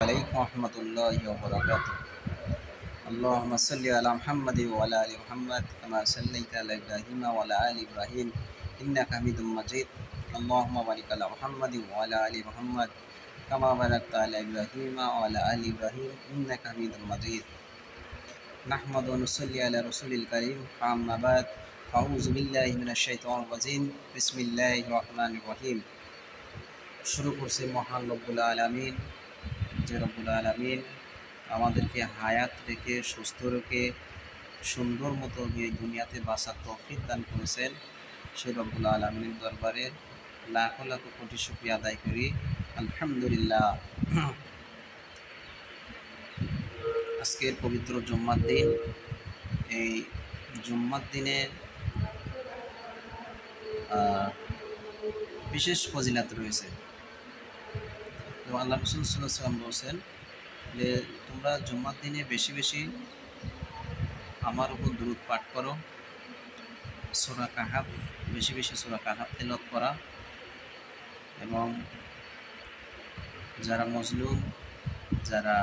عليكم ورحمة الله وبركاته. اللهم صل على محمد وعلى آل محمد كما صليت على إبراهيم وعلى آل إبراهيم إنك حميد مجيد. اللهم بارك على محمد وعلى آل محمد كما باركت على إبراهيم وعلى آل إبراهيم إنك حميد مجيد. نحمد ونصلي على رسول الكريم. أما بعد أعوذ بالله من الشيطان الرجيم. بسم الله الرحمن الرحيم. শুরু করছে মহান রব্বুল আলামিন, যে রব্বুল আলামিন আমাদেরকে হায়াত রেখে সুস্থ রেখে সুন্দর মতো এই দুনিয়াতে বাঁচার তৌফিক দান করেছেন। সেই রব্বুল আলামিনের দরবারে লাখো লাখো কোটি শুকরিয়া আদায় করি, আলহামদুলিল্লাহ। আজকের পবিত্র জুম্মার দিন। এই জুম্মার দিনে বিশেষ ফজিলাত রয়েছে। আল্লাহ রাসূল সাল্লাল্লাহু আলাইহি ওয়াসাল্লাম বলেছেন যে তোমরা জুম্মার দিনে বেশি বেশি আমার উপর দুরূদ পাঠ করো, সূরা কাহাফ বেশি বেশি সূরা কাহাফ তেলাওয়াত করা, এবং যারা মজলুম, যারা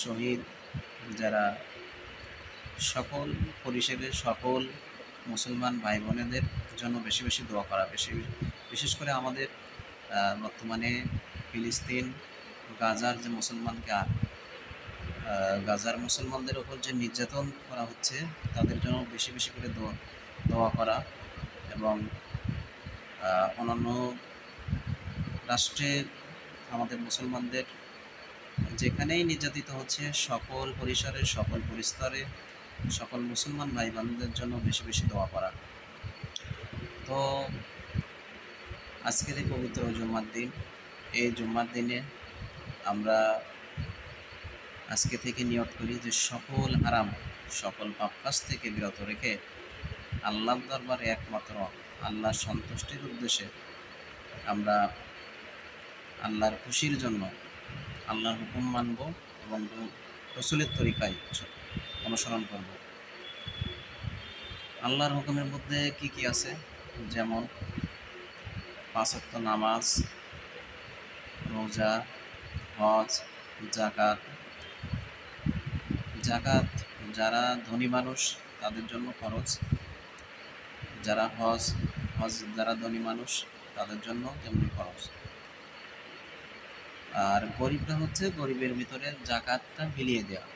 শহীদ, যারা সকল পরিষেবের সকল মুসলমান ভাই বোনেদের জন্য বেশি বেশি দোয়া করা। বিশেষ করে আমাদের বর্তমানে ফিলিস্তিন, গাজার যে গাজার মুসলমানদের ওপর যে নির্যাতন করা হচ্ছে তাদের জন্য বেশি বেশি করে দোয়া করা, এবং অন্যান্য রাষ্ট্রে আমাদের মুসলমানদের যেখানেই নির্যাতিত হচ্ছে সকল পরিসরে, সকল পরিস্তরে সকল মুসলমান ভাই বোনদের জন্য বেশি বেশি দোয়া করা। তো আজকের এই পবিত্র জুম্মার দিন, এই জুম্মার দিনে আমরা আজকে থেকে নিয়ত করি যে সকল হারাম, সকল পাপ কাজ থেকে বিরত রেখে আল্লাহর দরবারে একমাত্র আল্লাহর সন্তুষ্টির উদ্দেশ্যে আমরা আল্লাহর খুশির জন্য আল্লাহর হুকুম মানব এবং রাসূলের তরিকায় অনুসরণ করব। আল্লাহর হুকুমের মধ্যে কি কি আছে? যেমন 5 ওয়াক্ত নামাজ, রোজা, হজ, জাকাত। জাকাত যারা ধনী মানুষ তাদের জন্য খরচ, যারা হজ যারা ধনী মানুষ তাদের জন্য তেমনি খরচ। আর গরিবরা হচ্ছে গরিবের ভিতরে জাকাতটা বিলিয়ে দেওয়া।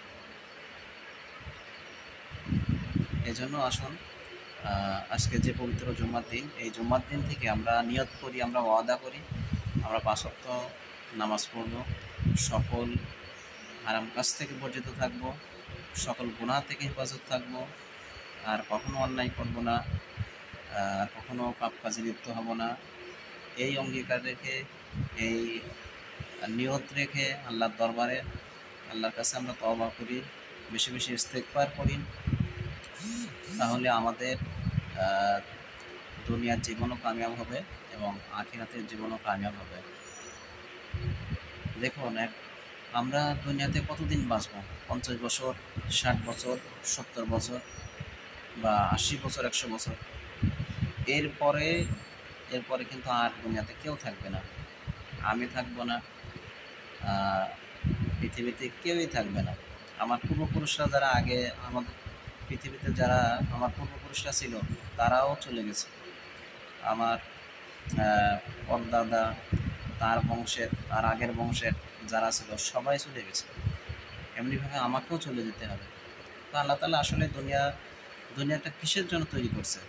এজন্য আসুন আজকে যে পবিত্র জুম্মার দিন, এই জুম্মার দিন থেকে আমরা নিয়ত করি, আমরা ওয়াদা করি, আমরা 5 ওয়াক্ত নামাজ পড়ব, সকল হারাম কাজ থেকে বর্জিত থাকব, সকল গুনাহ থেকে হেফাজত থাকব, আর কখনো অন্যায় করব না, আর কখনো পাপ কাজে লিপ্ত হব না। এই অঙ্গীকার রেখে, এই নিয়ত রেখে আল্লাহর দরবারে আল্লাহর কাছে আমরা তওবা করি, বেশি বেশি ইস্তেগফার করি, তাহলে আমাদের দুনিয়ার জীবনও কামিয়াব হবে এবং আখিরাতের জীবনও কামিয়াব হবে। দেখুন, আমরা দুনিয়াতে কতদিন বাঁচব? 50 বছর, 60 বছর, 70 বছর, বা 80 বছর, 100 বছর। এরপরে কিন্তু আর দুনিয়াতে কেউ থাকবে না। আমি থাকব না, পৃথিবীতে কেউই থাকবে না। আমার পূর্বপুরুষরা যারা আগে আমাদের পৃথিবীতে যারা আমার পূর্বপুরুষরা ছিল তারাও চলে গেছে। আমার পরদাদা, তার বংশের, তার আগের বংশের যারা ছিল সবাই চলে গেছে। এমনিভাবে আমাকেও চলে যেতে হবে। তো আল্লাহ তাআলা আসলে দুনিয়াটা কিসের জন্য তৈরি করছে?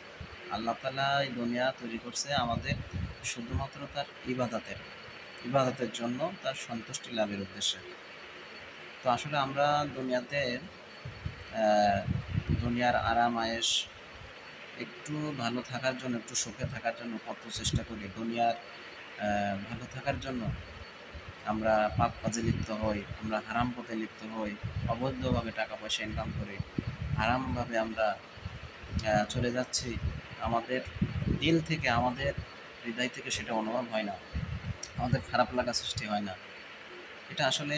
আল্লাহ তাআলা এই দুনিয়া তৈরি করছে আমাদের শুধুমাত্র তার ইবাদতের জন্য, তার সন্তুষ্টি লাভের উদ্দেশ্যে। তো আসলে আমরা দুনিয়ার আরাম আয়েশ, একটু ভালো থাকার জন্য, একটু সুখে থাকার জন্য কত চেষ্টা করি। দুনিয়ার ভালো থাকার জন্য আমরা পাপ কাজে লিপ্ত হই, আমরা হারাম পথে লিপ্ত হই, অবৈধভাবে টাকা পয়সা ইনকাম করি, হারামভাবে আমরা চলে যাচ্ছি। আমাদের দিল থেকে, আমাদের হৃদয় থেকে সেটা অনুভব হয় না, আমাদের খারাপ লাগা সৃষ্টি হয় না। এটা আসলে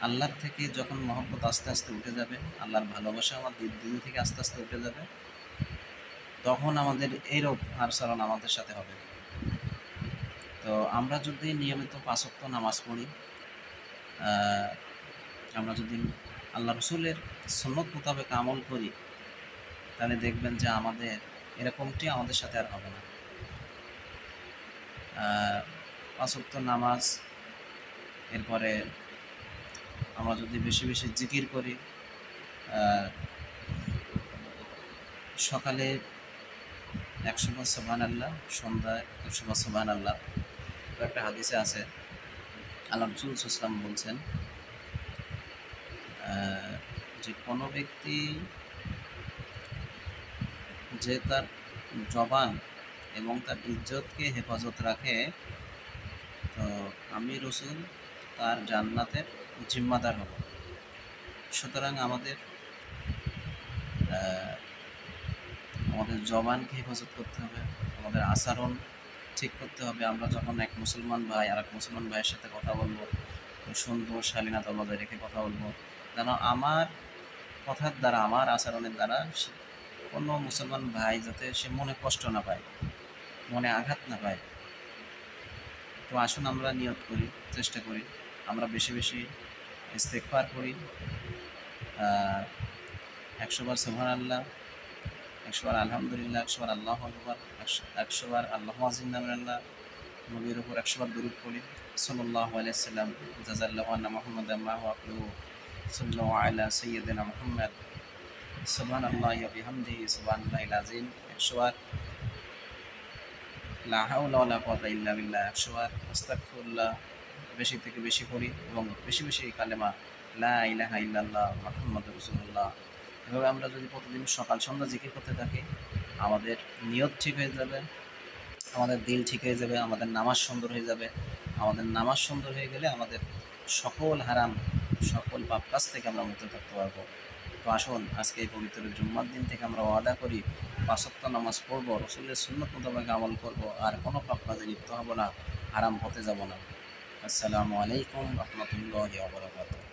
আল্লাহর থেকে যখন মহব্বত আস্তে আস্তে উঠে যাবে, আল্লাহর ভালোবাসা আমাদের দিল থেকে আস্তে আস্তে উঠে যাবে, তখন আমাদের এইরূপ আচরণ আমাদের সাথে হবে। তো আমরা যদি নিয়মিত 5 ওয়াক্ত নামাজ পড়ি, আমরা যদি আল্লাহ রসুলের সুন্নত মোতাবেক আমল করি, তাহলে দেখবেন যে আমাদের এরকমটি আমাদের সাথে আর হবে না। 5 ওয়াক্ত নামাজ, এরপরে আমরা যদি বেশি বেশি জিকির করি, সকালে 100 বার সুবহানাল্লাহ, সন্ধ্যায় 100 বার সুবহানাল্লাহ। একটা হাদিসে আছে, আল্লাহ রাসূল সাল্লাল্লাহু আলাইহি ওয়াসাল্লাম বলছেন যে কোনো ব্যক্তি যে তার জবান এবং তার ইজ্জতকে হেফাজত রাখে, তো আমি রসুল তার জান্নাতের জিম্মাদার হব। সুতরাং আমাদের জবানকে হেফাজত করতে হবে, আমাদের আচরণ ঠিক করতে হবে। আমরা যখন এক মুসলমান ভাই আর এক মুসলমান ভাইয়ের সাথে কথা বলবো, সুন্দর শালীনতা বজায় রেখে কথা বলবো, যেন আমার কথার দ্বারা, আমার আচরণের দ্বারা কোনো মুসলমান ভাই যাতে সে মনে কষ্ট না পায়, মনে আঘাত না পায়। তো আসুন আমরা নিয়ত করি, চেষ্টা করি, আমরা বেশি বেশি ইস্তেগফার করি, 100 বার সুবহানাল্লাহ, 100 বার আলহামদুলিল্লাহ, 100 বার আল্লাহু আকবার, 100 বার আল্লাহু আযিল্লাহ, নবীর উপর 100 বার দরুদ পড়ি, সাল্লাল্লাহু আলাইহি ওয়াসাল্লাম, জাযাল্লাহু আন্না মুহাম্মাদান মা হুয়া আহলুহু, সাল্লাল্লাহু আলা সাইয়্যিদিনা মুহাম্মদ, সুবহানাল্লাহি ওয়া বিহামদিহি, সুবহানাল্লাহিল আযীম, 100 বার লা হাওলা ওয়ালা কুওয়াতা ইল্লা বিল্লাহ, 100 বার আস্তাগফিরুল্লাহ বেশি থেকে বেশি করি, এবং বেশি বেশি কালেমা লা ইলাহা ইল্লাল্লাহ মুহাম্মাদুর রাসূলুল্লাহ। এভাবে আমরা যদি প্রতিদিন সকাল সন্ধ্যা জিকির করতে থাকি, আমাদের নিয়ত ঠিক হয়ে যাবে, আমাদের দিল ঠিক হয়ে যাবে, আমাদের নামাজ সুন্দর হয়ে যাবে। আমাদের নামাজ সুন্দর হয়ে গেলে আমাদের সকল হারাম, সকল পাপ কাজ থেকে আমরা মুক্ত থাকতে পারবো। তো আসুন আজকে এই পবিত্র জুম্মার দিন থেকে আমরা ওয়াদা করি, 5 ওয়াক্ত নামাজ পড়বো, রসুলের সুন্নত মোতাবেক আমল করবো, আর কোনো পাপ কাজে লিপ্ত হব না, হারাম পথে যাব না। আসসালামু আলাইকুম রহমতুল্লাহি ওয়া বারাকাতুহু।